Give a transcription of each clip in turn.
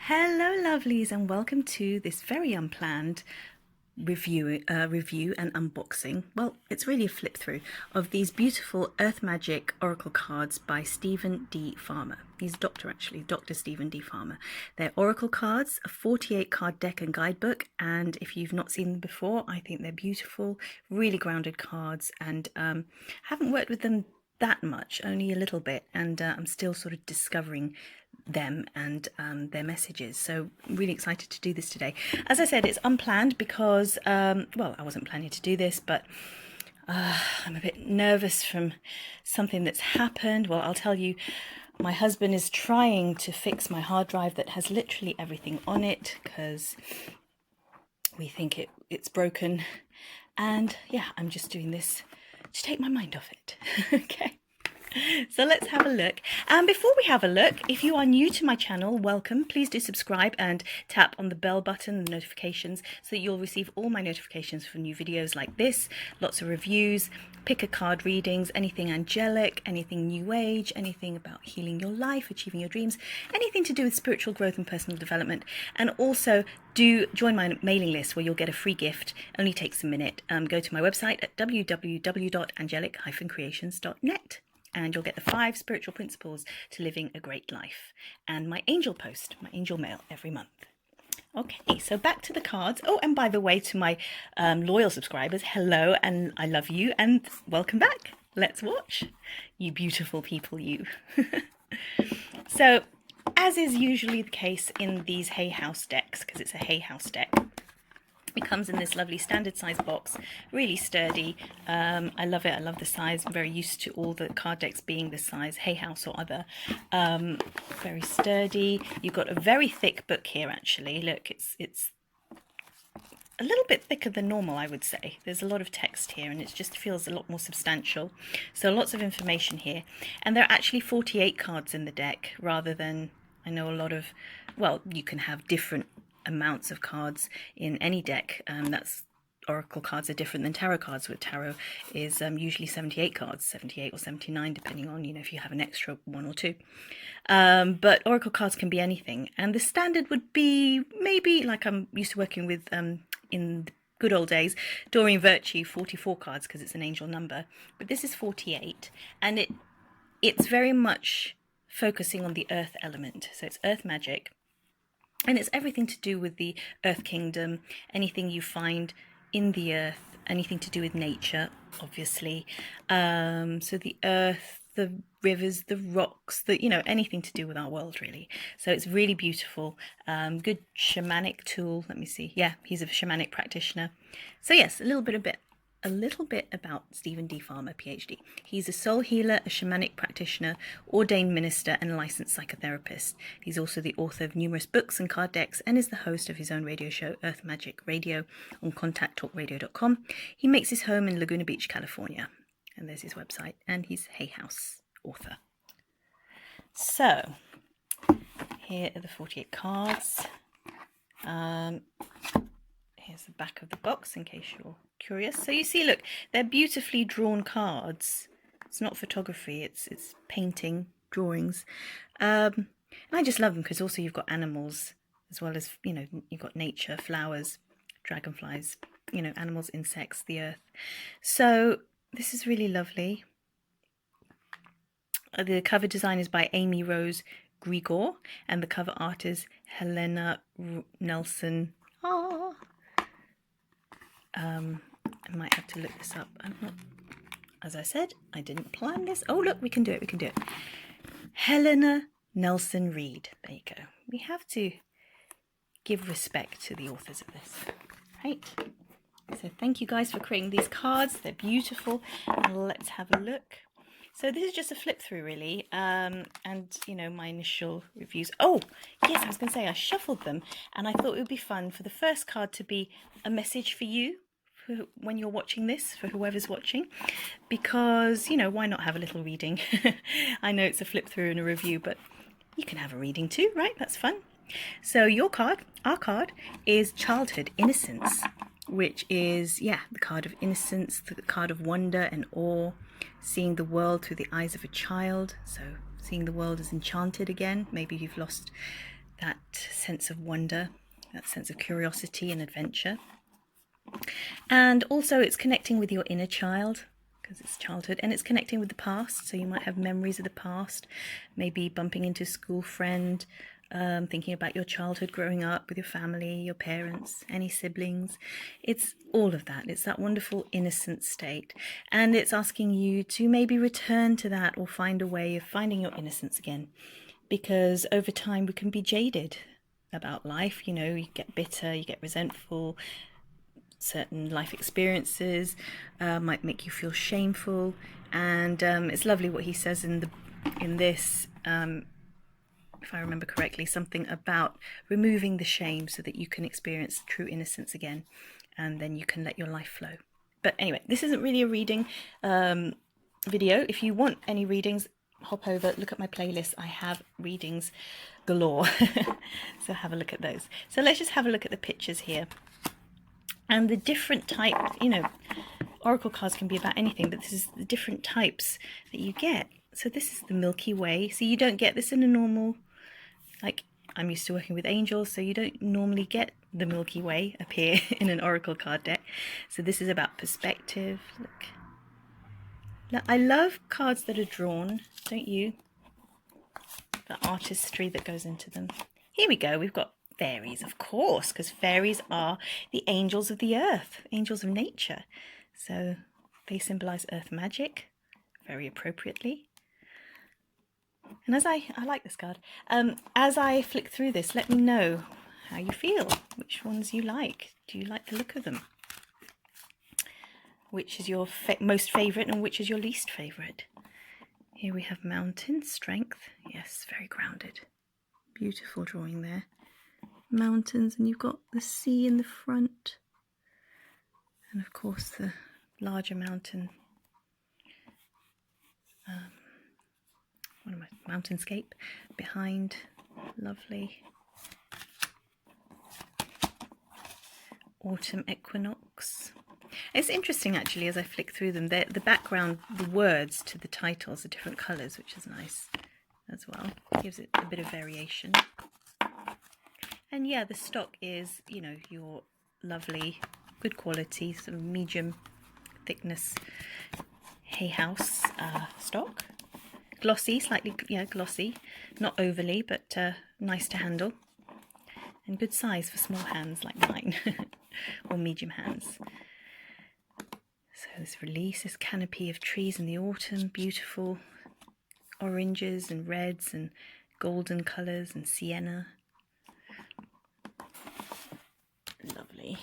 Hello lovelies, and welcome to this very unplanned review and unboxing. Well, it's really a flip through of these beautiful Earthmagic oracle cards by Stevenfarmer. He's a doctor actually, Dr. Stevenfarmer. They're oracle cards, a 48 card deck and guidebook, and if you've not seen them before, I think they're beautiful, really grounded cards, and haven't worked with them that much, only a little bit, and I'm still sort of discovering them and their messages, so I'm really excited to do this today. As I said, it's unplanned because well, I wasn't planning to do this, but I'm a bit nervous from something that's happened. Well, I'll tell you, my husband is trying to fix my hard drive that has literally everything on it because we think it's broken, and yeah, I'm just doing this to take my mind off it. Okay, so let's have a look. And before we have a look, if you are new to my channel, welcome. Please do subscribe and tap on the bell button, the notifications, so that you'll receive all my notifications for new videos like this, lots of reviews, pick a card readings, anything angelic, anything new age, anything about healing your life, achieving your dreams, anything to do with spiritual growth and personal development. And also do join my mailing list where you'll get a free gift. Only takes a minute. Go to my website at www.angeliccreations.net. and you'll get the 5 spiritual principles to living a great life, and my angel post, my angel mail every month. Okay, so back to the cards. Oh, and by the way, to my loyal subscribers, hello, and I love you, and welcome back. Let's watch, you beautiful people, you. So, as is usually the case in these Hay House decks, because it's a Hay House deck, it comes in this lovely standard size box, really sturdy. I love it. I love the size. I'm very used to all the card decks being this size, Hay House or other. Very sturdy. You've got a very thick book here actually. Look, it's a little bit thicker than normal, I would say. There's a lot of text here and it just feels a lot more substantial. So lots of information here. And there are actually 48 cards in the deck rather than, I know a lot of, well, you can have different amounts of cards in any deck. That's oracle cards are different than tarot cards, where tarot is usually 78 cards, 78 or 79 depending on, you know, if you have an extra 1 or 2. But oracle cards can be anything, and the standard would be maybe, like I'm used to working with in the good old days, Doreen Virtue, 44 cards because it's an angel number, but this is 48, and it's very much focusing on the earth element, so it's earth magic. And it's everything to do with the earth kingdom, anything you find in the earth, anything to do with nature, obviously. So the earth, the rivers, the rocks, you know, anything to do with our world, really. So it's really beautiful. Good shamanic tool. Let me see. Yeah, he's a shamanic practitioner. So yes, a little bit about Stevenfarmer, PhD. He's a soul healer, a shamanic practitioner, ordained minister, and licensed psychotherapist. He's also the author of numerous books and card decks, and is the host of his own radio show, Earthmagic Radio, on contacttalkradio.com. He makes his home in Laguna Beach, California. And there's his website, and he's Hay House author. So, here are the 48 cards. Here's the back of the box in case you're curious. So you see, look, they're beautifully drawn cards. It's not photography, it's painting, drawings. And I just love them because also you've got animals as well as, you know, you've got nature, flowers, dragonflies, you know, animals, insects, the earth. So this is really lovely. The cover design is by Amy Rose Grigor, and the cover art is Helena Nelson. I might have to look this up. As I said, I didn't plan this. Oh, look, we can do it. Helena Nelson Reed. There you go. We have to give respect to the authors of this, right? So thank you guys for creating these cards. They're beautiful. And let's have a look. So this is just a flip through, really, and you know, my initial reviews. Oh yes, I was going to say I shuffled them, and I thought it would be fun for the first card to be a message for you, for when you're watching this, for whoever's watching, because, you know, why not have a little reading? I know it's a flip through and a review, but you can have a reading too, right? That's fun. So your card, our card, is Childhood Innocence, which is, yeah, the card of innocence, the card of wonder and awe, seeing the world through the eyes of a child. So seeing the world as enchanted again. Maybe you've lost that sense of wonder, that sense of curiosity and adventure. And also it's connecting with your inner child, because it's childhood, and it's connecting with the past. So you might have memories of the past, maybe bumping into a school friend, thinking about your childhood growing up with your family, your parents, any siblings. It's all of that. It's that wonderful innocent state. And it's asking you to maybe return to that or find a way of finding your innocence again. Because over time we can be jaded about life. You know, you get bitter, you get resentful. Certain life experiences might make you feel shameful. And it's lovely what he says in this. If I remember correctly, something about removing the shame so that you can experience true innocence again, and then you can let your life flow. But anyway, this isn't really a reading video. If you want any readings, hop over, look at my playlist. I have readings galore. So have a look at those. So let's just have a look at the pictures here. And the different types, you know, oracle cards can be about anything, but this is the different types that you get. So this is the Milky Way. So you don't get this in a normal, like I'm used to working with angels, so you don't normally get the Milky Way appear in an oracle card deck. So this is about perspective. Look, I love cards that are drawn, don't you? The artistry that goes into them. Here we go, we've got fairies, of course, because fairies are the angels of the earth, angels of nature. So they symbolize earth magic very appropriately. And as I like this card, as I flick through this, let me know how you feel, which ones you like. Do you like the look of them? Which is your most favourite and which is your least favourite? Here we have mountain, strength. Yes, very grounded. Beautiful drawing there. Mountains, and you've got the sea in the front. And of course the larger mountain. Mountainscape behind. Lovely. Autumn equinox. It's interesting actually as I flick through them. The background, the words to the titles are different colours, which is nice as well. Gives it a bit of variation. And yeah, the stock is, you know, your lovely, good quality, sort of medium thickness Hay House stock. Glossy, slightly, yeah, glossy, not overly, but nice to handle, and good size for small hands like mine, or medium hands. So this release, this canopy of trees in the autumn, beautiful oranges and reds and golden colours and sienna. Lovely.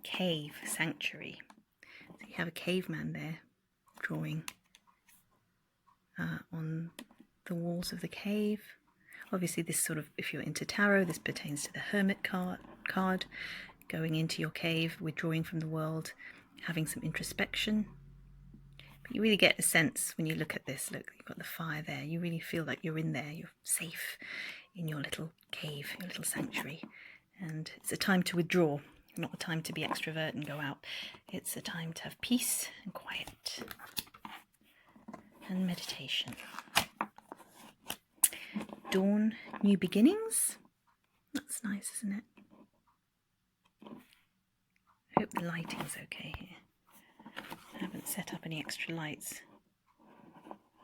Cave, sanctuary. So you have a caveman there drawing on the walls of the cave. Obviously this sort of, if you're into tarot, this pertains to the hermit card, going into your cave, withdrawing from the world, having some introspection. But you really get a sense when you look at this. Look, you've got the fire there. You really feel like you're in there. You're safe in your little cave, your little sanctuary. And it's a time to withdraw, not a time to be extrovert and go out. It's a time to have peace and quiet and meditation. Dawn, new beginnings. That's nice, isn't it? I hope the lighting's okay here. I haven't set up any extra lights.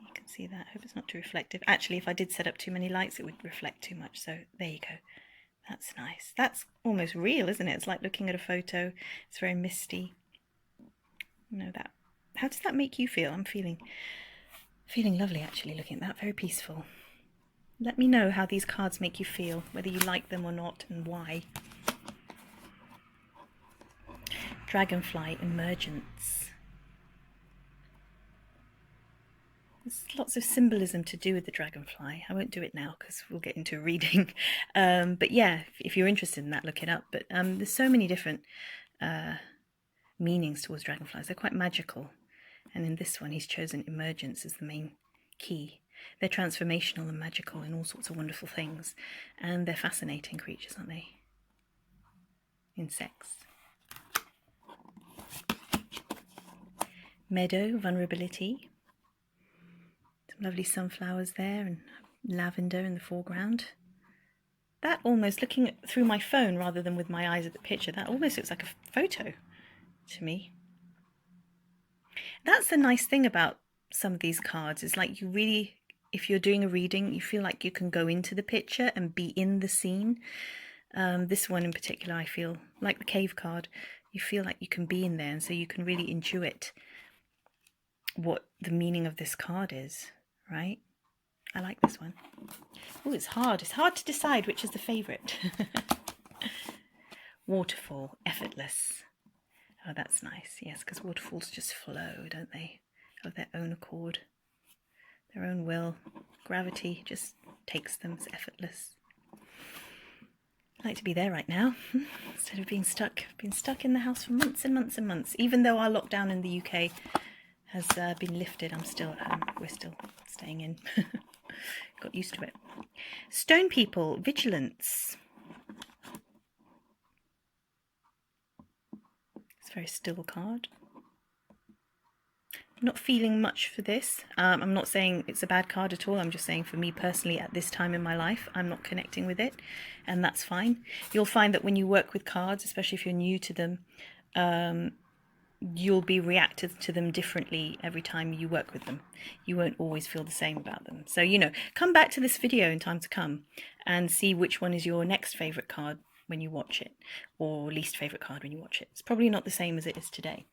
You can see that. I hope it's not too reflective. Actually, if I did set up too many lights, it would reflect too much. So there you go. That's nice. That's almost real, isn't it? It's like looking at a photo. It's very misty. You know that. How does that make you feel? I'm feeling lovely actually looking at that. Very peaceful. Let me know how these cards make you feel, whether you like them or not, and why. Dragonfly emergence. There's lots of symbolism to do with the dragonfly. I won't do it now because we'll get into a reading. But yeah, if you're interested in that, look it up. But there's so many different meanings towards dragonflies. They're quite magical. And in this one, he's chosen emergence as the main key. They're transformational and magical in all sorts of wonderful things. And they're fascinating creatures, aren't they? Insects. Meadow, vulnerability. Some lovely sunflowers there and lavender in the foreground. That almost, looking through my phone rather than with my eyes at the picture, that almost looks like a photo to me. That's the nice thing about some of these cards, is like you really, if you're doing a reading, you feel like you can go into the picture and be in the scene. This one in particular, I feel like the cave card, you feel like you can be in there, and so you can really intuit what the meaning of this card is, right? I like this one. Oh, it's hard. It's hard to decide which is the favourite. Waterfall, effortless. Oh, that's nice. Yes, because waterfalls just flow, don't they? Of their own accord, their own will. Gravity just takes them. It's effortless. I'd like to be there right now instead of being stuck. I've been stuck in the house for months and months and months. Even though our lockdown in the UK has been lifted, I'm still at home. We're still staying in. Got used to it. Stone people, vigilance. It's a very still card. I'm not feeling much for this. I'm not saying it's a bad card at all. I'm just saying for me personally at this time in my life, I'm not connecting with it, and that's fine. You'll find that when you work with cards, especially if you're new to them, you'll be reacted to them differently every time you work with them. You won't always feel the same about them. So, you know, come back to this video in time to come and see which one is your next favourite card when you watch it, or least favourite card when you watch it. It's probably not the same as it is today.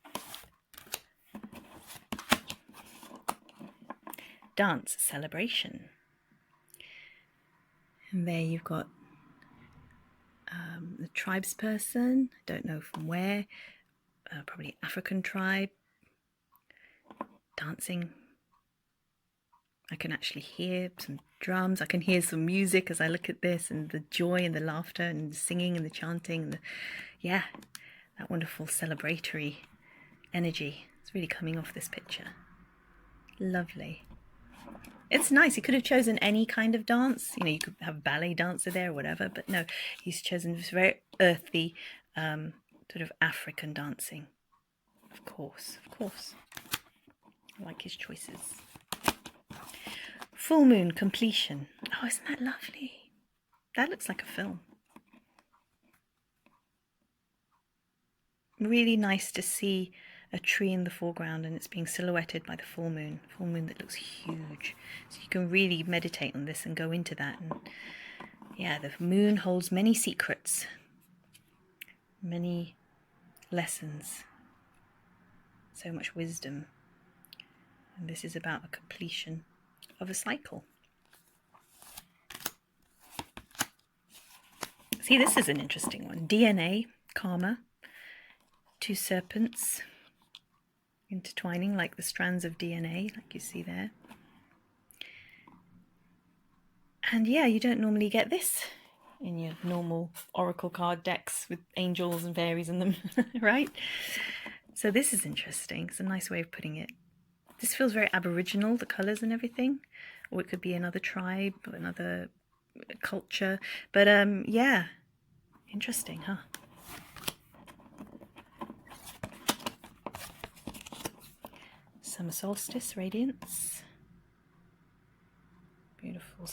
Dance, celebration. And there you've got the tribesperson, I don't know from where, probably African tribe, dancing. I can actually hear some drums, I can hear some music as I look at this, and the joy and the laughter and the singing and the chanting, and yeah, that wonderful celebratory energy. It's really coming off this picture. Lovely. It's nice. He could have chosen any kind of dance. You know, you could have a ballet dancer there or whatever, but no, he's chosen this very earthy, sort of African dancing. Of course, of course. I like his choices. Full moon, completion. Oh, isn't that lovely? That looks like a film. Really nice to see a tree in the foreground and it's being silhouetted by the full moon that looks huge. So you can really meditate on this and go into that. And yeah, the moon holds many secrets, many lessons, so much wisdom. And this is about a completion of a cycle. See, this is an interesting one. DNA, karma, two serpents intertwining like the strands of DNA, like you see there. And yeah, you don't normally get this in your normal oracle card decks with angels and fairies in them, right? So this is interesting. It's a nice way of putting it. This feels very Aboriginal, the colours and everything. Or it could be another tribe, or another culture. But yeah, interesting, huh? Summer solstice, radiance. Beautiful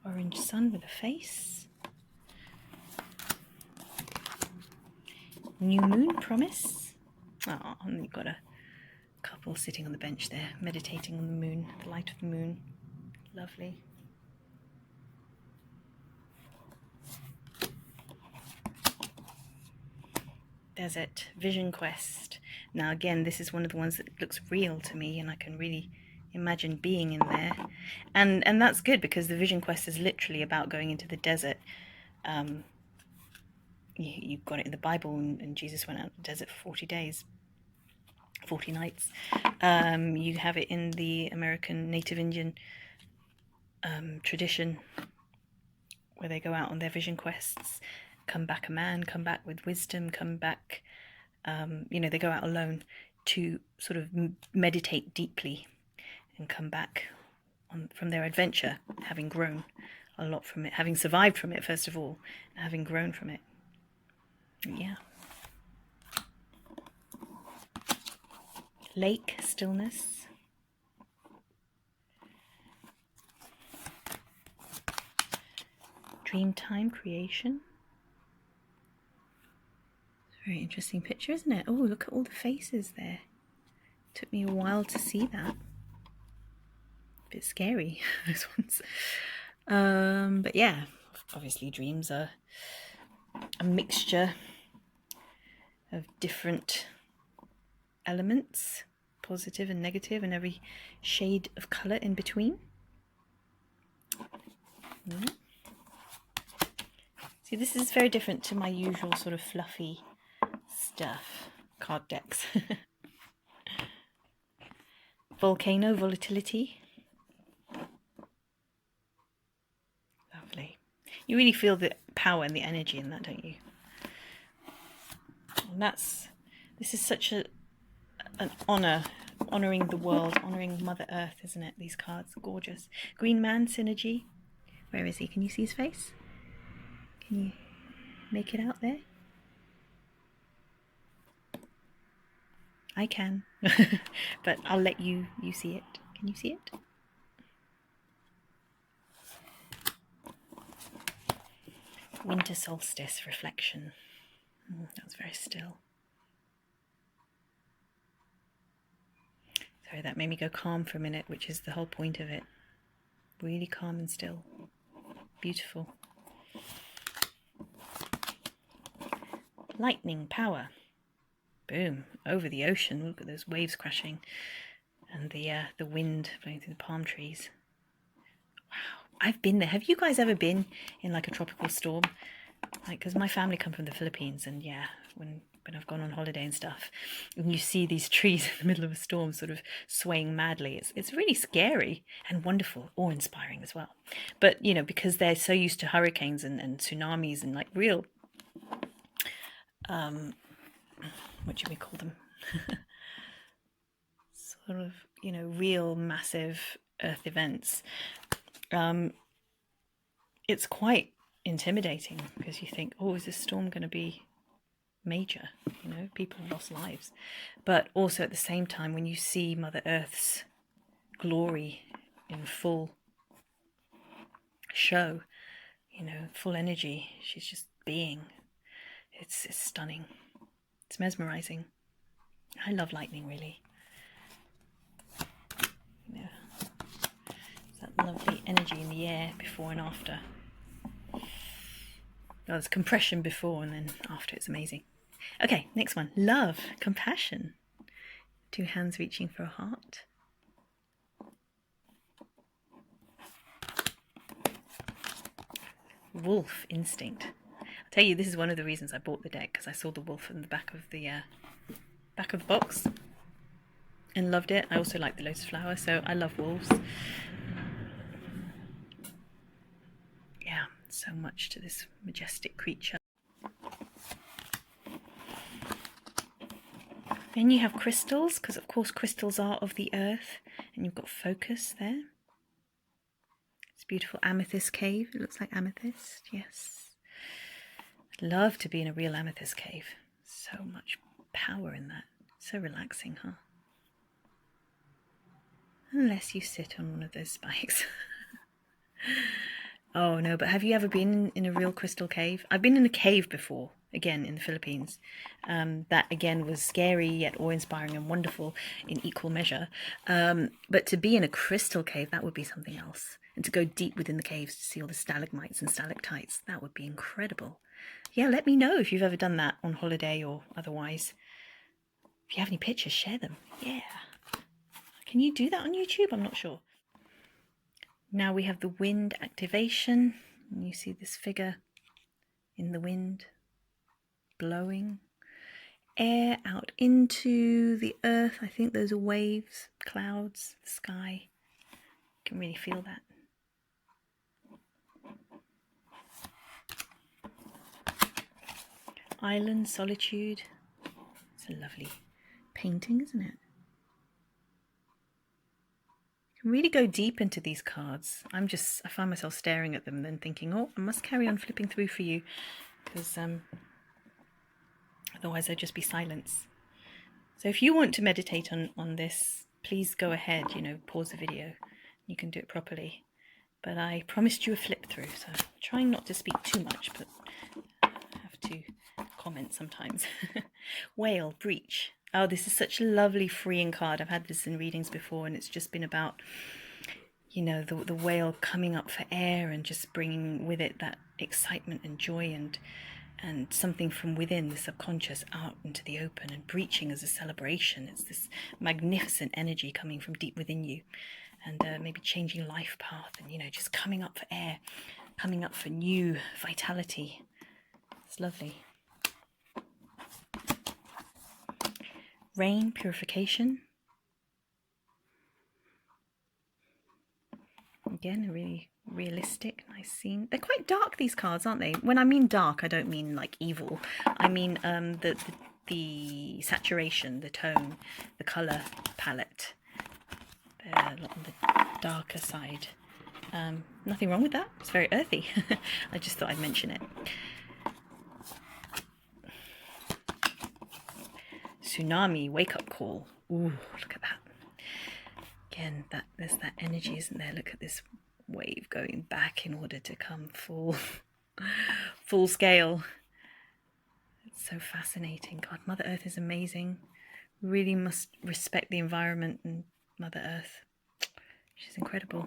orange sun with a face. New moon, promise. Oh, and you've got a couple sitting on the bench there, meditating on the moon, the light of the moon. Lovely. Desert, vision quest. Now again, this is one of the ones that looks real to me, and I can really imagine being in there. And that's good, because the vision quest is literally about going into the desert. You've got it in the Bible, and Jesus went out in the desert for 40 days. 40 nights. You have it in the American Native Indian tradition, where they go out on their vision quests, come back a man, come back with wisdom, come back, you know, they go out alone to sort of meditate deeply and come back from their adventure, having grown a lot from it, having survived from it first of all, and having grown from it. Yeah. Lake, stillness. Dreamtime creation. Very interesting picture, isn't it? Oh, look at all the faces there. Took me a while to see that. A bit scary, those ones. But yeah, obviously dreams are a mixture of different elements, positive and negative, and every shade of colour in between. Yeah. See, this is very different to my usual sort of fluffy stuff. Card decks. Volcano volatility. Lovely. You really feel the power and the energy in that, don't you? And this is such an honour, honouring the world, honouring Mother Earth, isn't it? These cards, gorgeous. Green Man synergy. Where is he? Can you see his face? Can you make it out there? I can, but I'll let you see it. Can you see it? Winter solstice reflection. That was very still. Sorry, that made me go calm for a minute, which is the whole point of it. Really calm and still. Beautiful. Lightning power. Boom, over the ocean. Look at those waves crashing and the wind blowing through the palm trees. Wow, I've been there. Have you guys ever been in like a tropical storm? Like, because my family come from the Philippines, and yeah, when I've gone on holiday and stuff, and you see these trees in the middle of a storm sort of swaying madly, it's really scary and wonderful, awe-inspiring as well. But, you know, because they're so used to hurricanes and tsunamis and like real what should we call them? Sort of, you know, real massive earth events. It's quite intimidating because you think, oh, is this storm going to be major? You know, people have lost lives. But also at the same time, when you see Mother Earth's glory in full show, you know, full energy, she's just being. It's stunning. It's mesmerizing. I love lightning, really. You know, that lovely energy in the air before and after. Well, there's compression before, and then after it's amazing. Okay, next one. Love, compassion. Two hands reaching for a heart. Wolf instinct. I'll tell you, this is one of the reasons I bought the deck, because I saw the wolf in the back of the box and loved it. I also like the lotus flower, so I love wolves. Yeah, so much to this majestic creature. Then you have crystals, because of course crystals are of the earth, and you've got focus there. It's a beautiful amethyst cave. It looks like amethyst, yes. I'd love to be in a real amethyst cave. So much power in that. So relaxing, huh? Unless you sit on one of those spikes. Oh no, but have you ever been in a real crystal cave? I've been in a cave before, again in the Philippines. That again was scary yet awe-inspiring and wonderful in equal measure. But to be in a crystal cave, that would be something else. And to go deep within the caves to see all the stalagmites and stalactites, that would be incredible. Yeah, let me know if you've ever done that on holiday or otherwise. If you have any pictures, share them. Yeah. Can you do that on YouTube? I'm not sure. Now we have the wind activation. And you see this figure in the wind blowing air out into the earth. I think those are waves, clouds, the sky. You can really feel that. Island, solitude. It's a lovely painting, isn't it? You can really go deep into these cards. I find myself staring at them and then thinking, oh, I must carry on flipping through for you, because otherwise there'd just be silence. So if you want to meditate on this, please go ahead, you know, pause the video. You can do it properly. but I promised you a flip through, so I'm trying not to speak too much, but I have to comment sometimes. Whale, breach. Oh, this is such a lovely freeing card. I've had this in readings before, and it's just been about, you know, the whale coming up for air and just bringing with it that excitement and joy and something from within the subconscious out into the open, and breaching as a celebration. It's this magnificent energy coming from deep within you, and maybe changing life path, and, you know, just coming up for air, coming up for new vitality. It's lovely. Rain, purification. Again, a really realistic, nice scene. They're quite dark, these cards, aren't they? When I mean dark, I don't mean like evil. I mean the saturation, the tone, the colour palette. They're a lot on the darker side. Nothing wrong with that. It's very earthy. I just thought I'd mention it. Tsunami, wake-up call. Ooh, look at that. Again, there's that energy, isn't there? Look at this wave going back in order to come full scale. It's so fascinating. God, Mother Earth is amazing. Really must respect the environment and Mother Earth. She's incredible.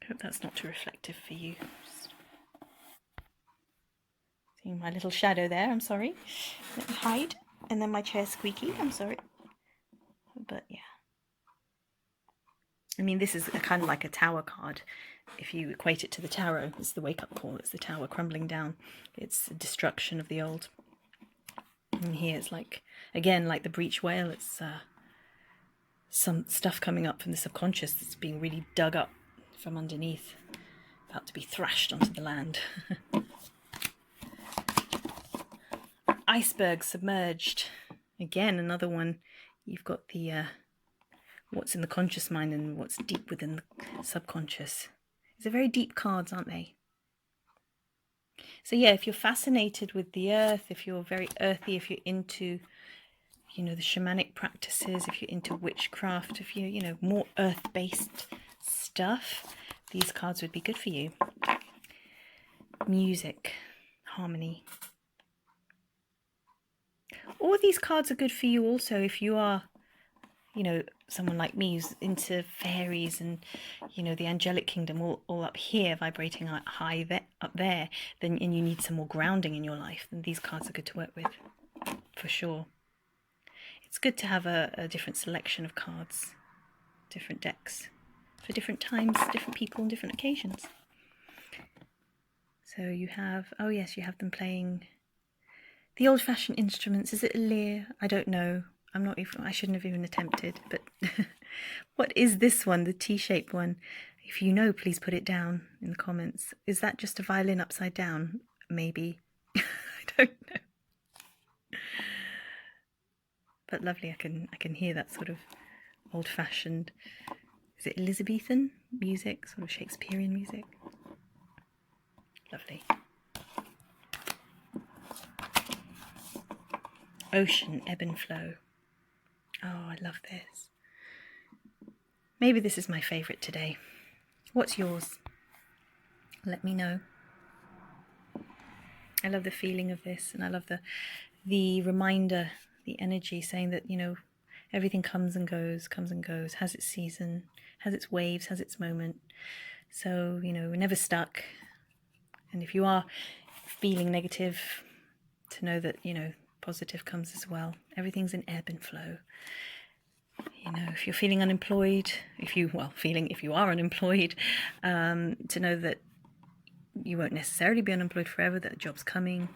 I hope that's not too reflective for you. Just seeing my little shadow there, I'm sorry. Let me hide. And then my chair squeaky, I'm sorry. But yeah. I mean, this is kind of like a tower card. If you equate it to the tarot, it's the wake-up call. It's the tower crumbling down. It's the destruction of the old. And here it's like, again, like the breach whale. It's some stuff coming up from the subconscious that's being really dug up from underneath, about to be thrashed onto the land. Iceberg, submerged. Again, another one. You've got the what's in the conscious mind and what's deep within the subconscious. They're very deep cards, aren't they? So yeah, if you're fascinated with the earth, if you're very earthy, if you're into, you know, the shamanic practices, if you're into witchcraft, if you're, you know, more earth-based stuff, these cards would be good for you. Music, harmony. All these cards are good for you also if you are, you know, someone like me who's into fairies and, you know, the angelic kingdom all up here, vibrating high up there, then, and you need some more grounding in your life, then these cards are good to work with, for sure. It's good to have a different selection of cards, different decks, for different times, different people, and different occasions. So you have, oh yes, you have them playing the old-fashioned instruments. Is it a lyre? I don't know. I'm not even, I shouldn't have even attempted, but what is this one, the T-shaped one? If you know, please put it down in the comments. Is that just a violin upside down? Maybe. I don't know. But lovely, I can hear that sort of old-fashioned, is it Elizabethan music, sort of Shakespearean music? Lovely. Ocean, ebb and flow. Oh, I love this. Maybe this is my favourite today. What's yours? Let me know. I love the feeling of this, and I love the reminder, the energy saying that, you know, everything comes and goes, has its season, has its waves, has its moment. So, you know, we're never stuck. And if you are feeling negative, to know that, you know, positive comes as well. Everything's in ebb and flow. You know, if you're feeling unemployed, if you are unemployed, to know that you won't necessarily be unemployed forever, that a job's coming,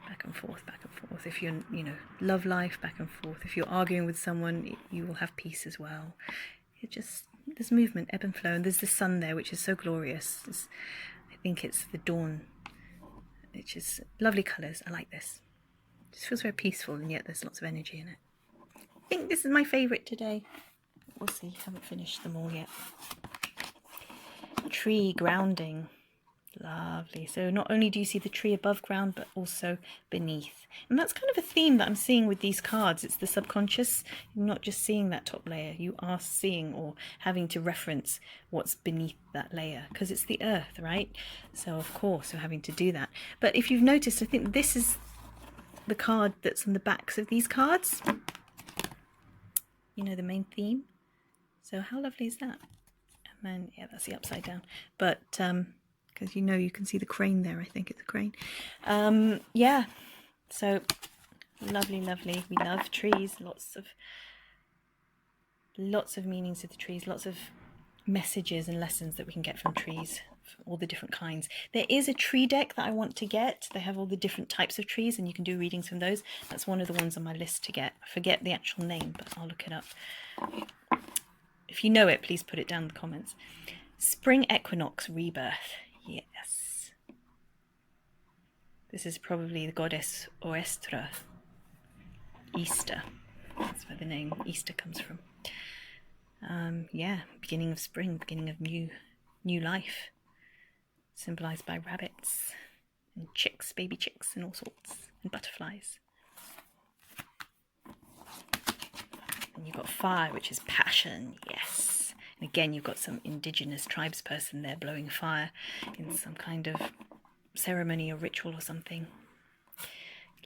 back and forth. If you're, you know, love life, back and forth. If you're arguing with someone, you will have peace as well. It just, there's movement, ebb and flow, and there's the sun there, which is so glorious. I think it's the dawn, which is lovely colours. I like this. It just feels very peaceful, and yet there's lots of energy in it. I think this is my favourite today. We'll see, haven't finished them all yet. Tree, grounding. Lovely. So not only do you see the tree above ground, but also beneath. And that's kind of a theme that I'm seeing with these cards. It's the subconscious. You're not just seeing that top layer. You are seeing or having to reference what's beneath that layer, because it's the earth, right? So of course you're having to do that. But if you've noticed, I think this is the card that's on the backs of these cards. You know, the main theme. So how lovely is that? And then, yeah, that's the upside down. But because you know, you can see the crane there. I think it's a crane. Yeah, so lovely, lovely. We love trees. Lots of meanings of the trees. Lots of messages and lessons that we can get from trees, all the different kinds. There is a tree deck that I want to get. They have all the different types of trees, and you can do readings from those. That's one of the ones on my list to get. I forget the actual name, but I'll look it up. If you know it, please put it down in the comments. Spring Equinox Rebirth. Yes. This is probably the goddess Oestra. Easter. That's where the name Easter comes from. Yeah, beginning of spring, beginning of new life. Symbolized by rabbits and chicks, baby chicks and all sorts, and butterflies. And you've got fire, which is passion, yes. And again, you've got some indigenous tribes person there blowing fire in some kind of ceremony or ritual or something.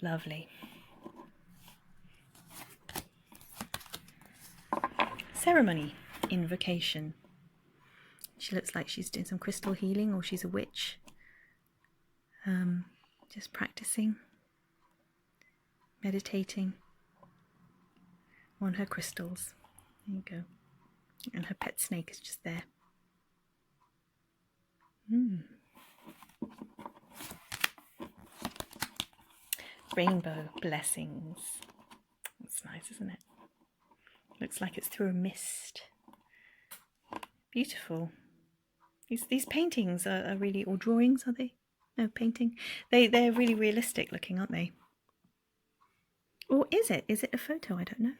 Lovely. Ceremony, invocation. She looks like she's doing some crystal healing, or she's a witch. Just practicing, meditating on her crystals. There you go. And her pet snake is just there. Rainbow blessings. That's nice, isn't it? Looks like it's through a mist. Beautiful. These paintings are really, or drawings, are they? No, painting. They're really realistic looking, aren't they? Or is it? Is it a photo? I don't know.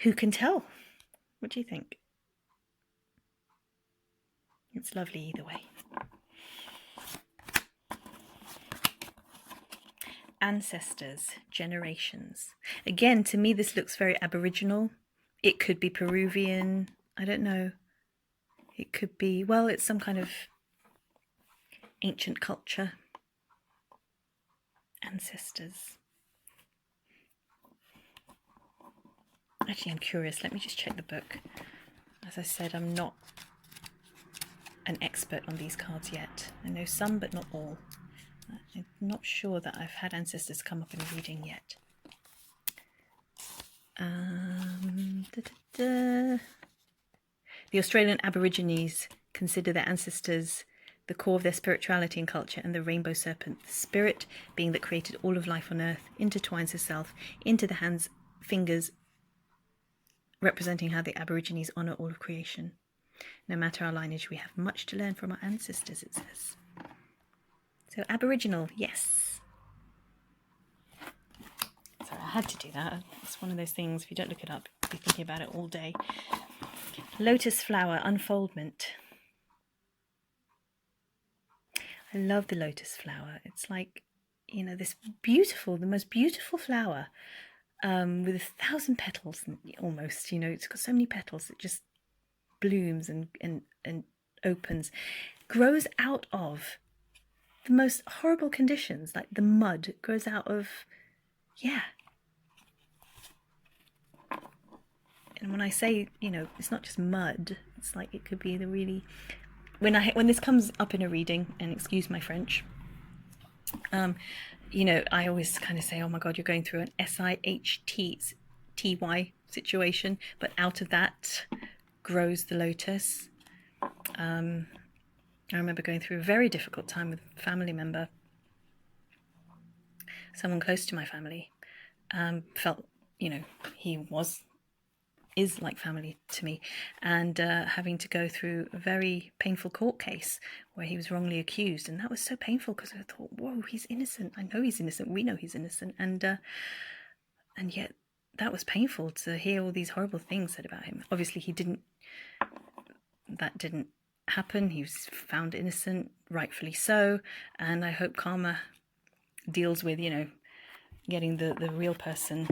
Who can tell? What do you think? It's lovely either way. Ancestors, generations. Again, to me this looks very Aboriginal. It could be Peruvian. I don't know. It could be, well, it's some kind of ancient culture. Ancestors. Actually, I'm curious. Let me just check the book. As I said, I'm not an expert on these cards yet. I know some, but not all. I'm not sure that I've had ancestors come up in a reading yet. The Australian Aborigines consider their ancestors the core of their spirituality and culture, and the rainbow serpent, the spirit being that created all of life on earth, intertwines herself into the hands, fingers, representing how the Aborigines honour all of creation. No matter our lineage, we have much to learn from our ancestors, it says. So Aboriginal, yes. So I had to do that. It's one of those things, if you don't look it up, you'll be thinking about it all day. Lotus-Flower Unfoldment. I love the lotus flower. It's like, you know, this beautiful, the most beautiful flower with 1,000 petals almost, you know, it's got so many petals. It just blooms and opens, grows out of the most horrible conditions, like the mud. It grows out of, yeah. And when I say, you know, it's not just mud, it's like it could be the really, when this comes up in a reading, and excuse my French, you know, I always kind of say, oh my God, you're going through an SIHTY situation, but out of that grows the lotus. I remember going through a very difficult time with a family member, someone close to my family. Felt, you know, he is like family to me, and having to go through a very painful court case where he was wrongly accused, and that was so painful because I thought, whoa, he's innocent. I know he's innocent. We know he's innocent, and yet that was painful to hear all these horrible things said about him. Obviously, that didn't happen. He was found innocent, rightfully so, and I hope karma deals with, you know, getting the real person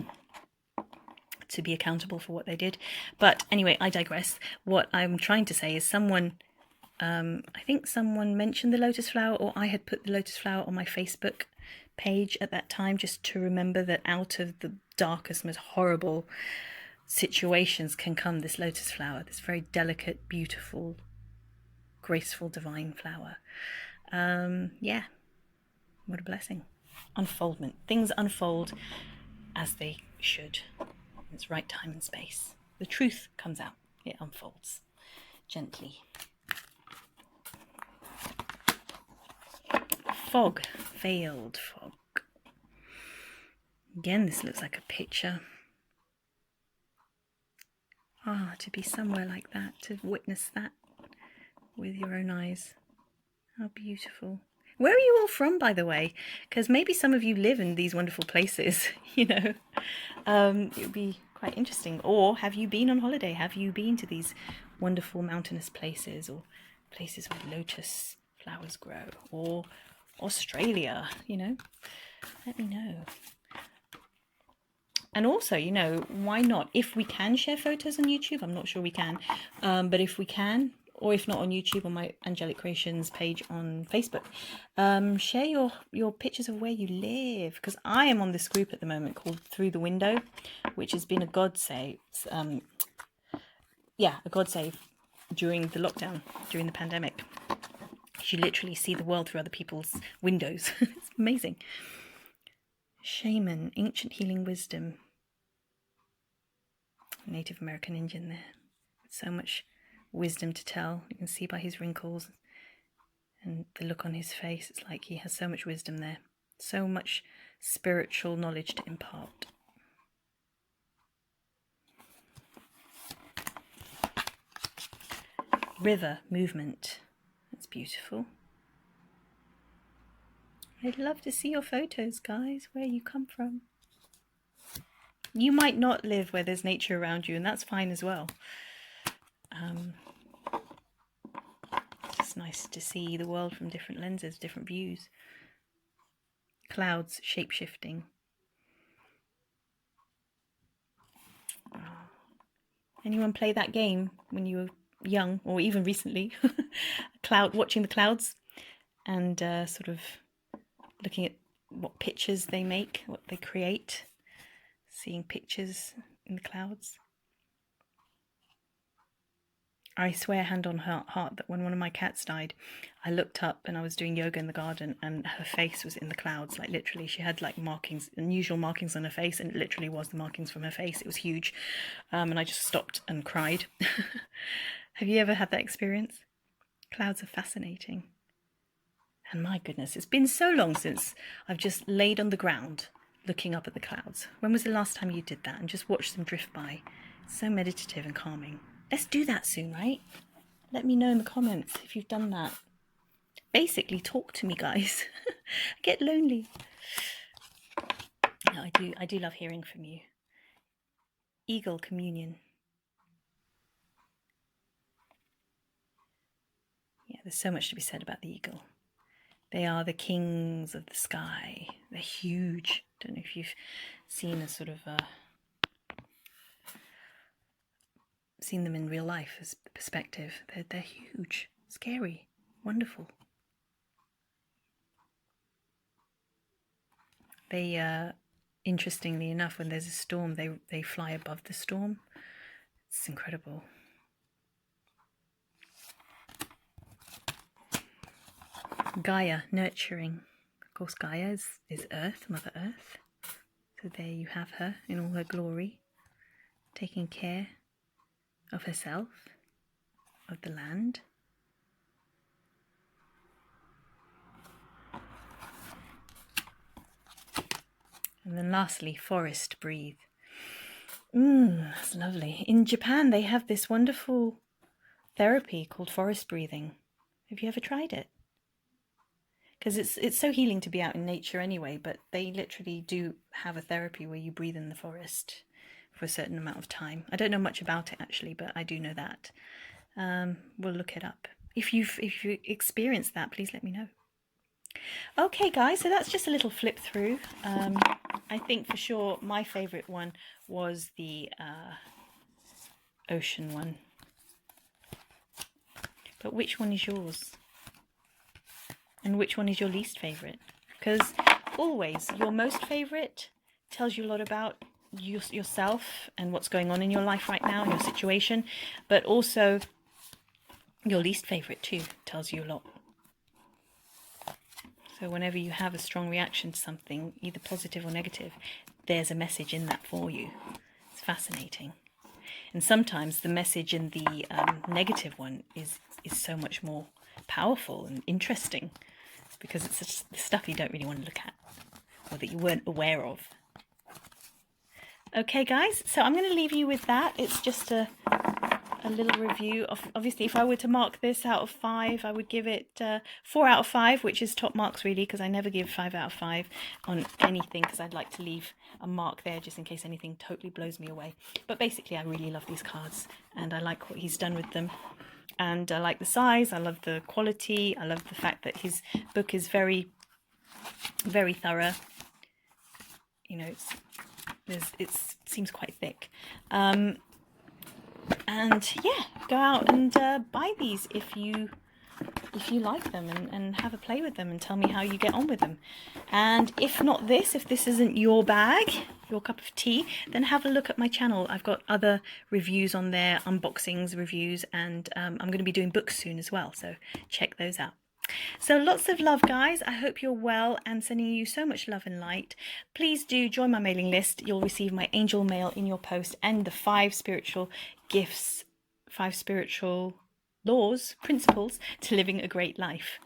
to be accountable for what they did. But anyway, I digress. What I'm trying to say is someone, I think someone mentioned the lotus flower, or I had put the lotus flower on my Facebook page at that time, just to remember that out of the darkest, most horrible situations can come this lotus flower, this very delicate, beautiful, graceful, divine flower. Yeah, what a blessing. Unfoldment. Things unfold as they should. In its right time and space. The truth comes out. It unfolds gently. Fog. Veiled fog. Again, this looks like a picture. Ah, to be somewhere like that, to witness that with your own eyes. How beautiful. Where are you all from, by the way? Because maybe some of you live in these wonderful places, you know. It would be quite interesting. Or have you been on holiday? Have you been to these wonderful mountainous places, or places where lotus flowers grow, or Australia, you know? Let me know. And also, you know, why not? If we can share photos on YouTube, I'm not sure we can, but if we can, or if not on YouTube, on my Angelic Creations page on Facebook, share your pictures of where you live, because I am on this group at the moment called Through the Window, which has been a God save, a God save during the lockdown, during the pandemic. You literally see the world through other people's windows. It's amazing. Shaman, ancient healing wisdom. Native American Indian there. So much wisdom to tell. You can see by his wrinkles and the look on his face. It's like he has so much wisdom there. So much spiritual knowledge to impart. River, movement. That's beautiful. I'd love to see your photos, guys, where you come from. You might not live where there's nature around you, and that's fine as well. It's nice to see the world from different lenses, different views. Clouds, shape-shifting. Oh. Anyone play that game when you were young, or even recently? Watching the clouds and sort of looking at what pictures they make, what they create, seeing pictures in the clouds. I swear, hand on heart, that when one of my cats died, I looked up and I was doing yoga in the garden, and her face was in the clouds. Like literally, she had like markings, unusual markings on her face, and it literally was the markings from her face. It was huge, and I just stopped and cried. Have you ever had that experience? Clouds are fascinating. And my goodness, it's been so long since I've just laid on the ground looking up at the clouds. When was the last time you did that and just watched them drift by? It's so meditative and calming. Let's do that soon, right? Let me know in the comments if you've done that. Basically, talk to me, guys. I get lonely. No, I do love hearing from you. Eagle communion. Yeah, there's so much to be said about the eagle. They are the kings of the sky. They're huge. Don't know if you've seen a sort of seen them in real life as perspective. They're huge, scary, wonderful. They interestingly enough, when there's a storm, they fly above the storm. It's incredible. Gaia, nurturing. Of course, Gaia is Earth, Mother Earth. So there you have her in all her glory, taking care of herself, of the land. And then lastly, forest, breathe. That's lovely. In Japan, they have this wonderful therapy called forest breathing. Have you ever tried it? Because it's so healing to be out in nature anyway, but they literally do have a therapy where you breathe in the forest for a certain amount of time. I don't know much about it actually, but I do know that. We'll look it up. if you experienced that, please let me know. Okay guys, so that's just a little flip through. I think for sure my favorite one was the ocean one. But which one is yours? And which one is your least favorite? Because always your most favorite tells you a lot about yourself and what's going on in your life right now, your situation, but also your least favorite too tells you a lot. So whenever you have a strong reaction to something, either positive or negative, there's a message in that for you. It's fascinating. And sometimes the message in the negative one is so much more powerful and interesting, because it's just the stuff you don't really want to look at or that you weren't aware of. Okay guys, so I'm going to leave you with that. It's just a little review of, obviously if I were to mark this out of 5, I would give it 4 out of 5, which is top marks really, because I never give 5 out of 5 on anything, because I'd like to leave a mark there just in case anything totally blows me away. But basically I really love these cards and I like what he's done with them, and I like the size, I love the quality, I love the fact that his book is very, very thorough. You know, it seems quite thick. And yeah, go out and buy these if you like them, and have a play with them and tell me how you get on with them. And if not this, if this isn't your bag, your cup of tea, then have a look at my channel. I've got other reviews on there, unboxings, reviews, and I'm going to be doing books soon as well, so check those out. So lots of love guys, I hope you're well, and sending you so much love and light. Please do join my mailing list. You'll receive my angel mail in your post, and the 5 spiritual gifts, 5 spiritual laws, principles to living a great life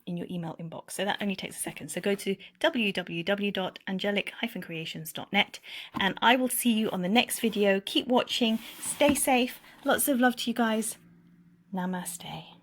in your email inbox. So that only takes a second. So go to www.angelic-creations.net and I will see you on the next video. Keep watching, stay safe, lots of love to you guys. Namaste.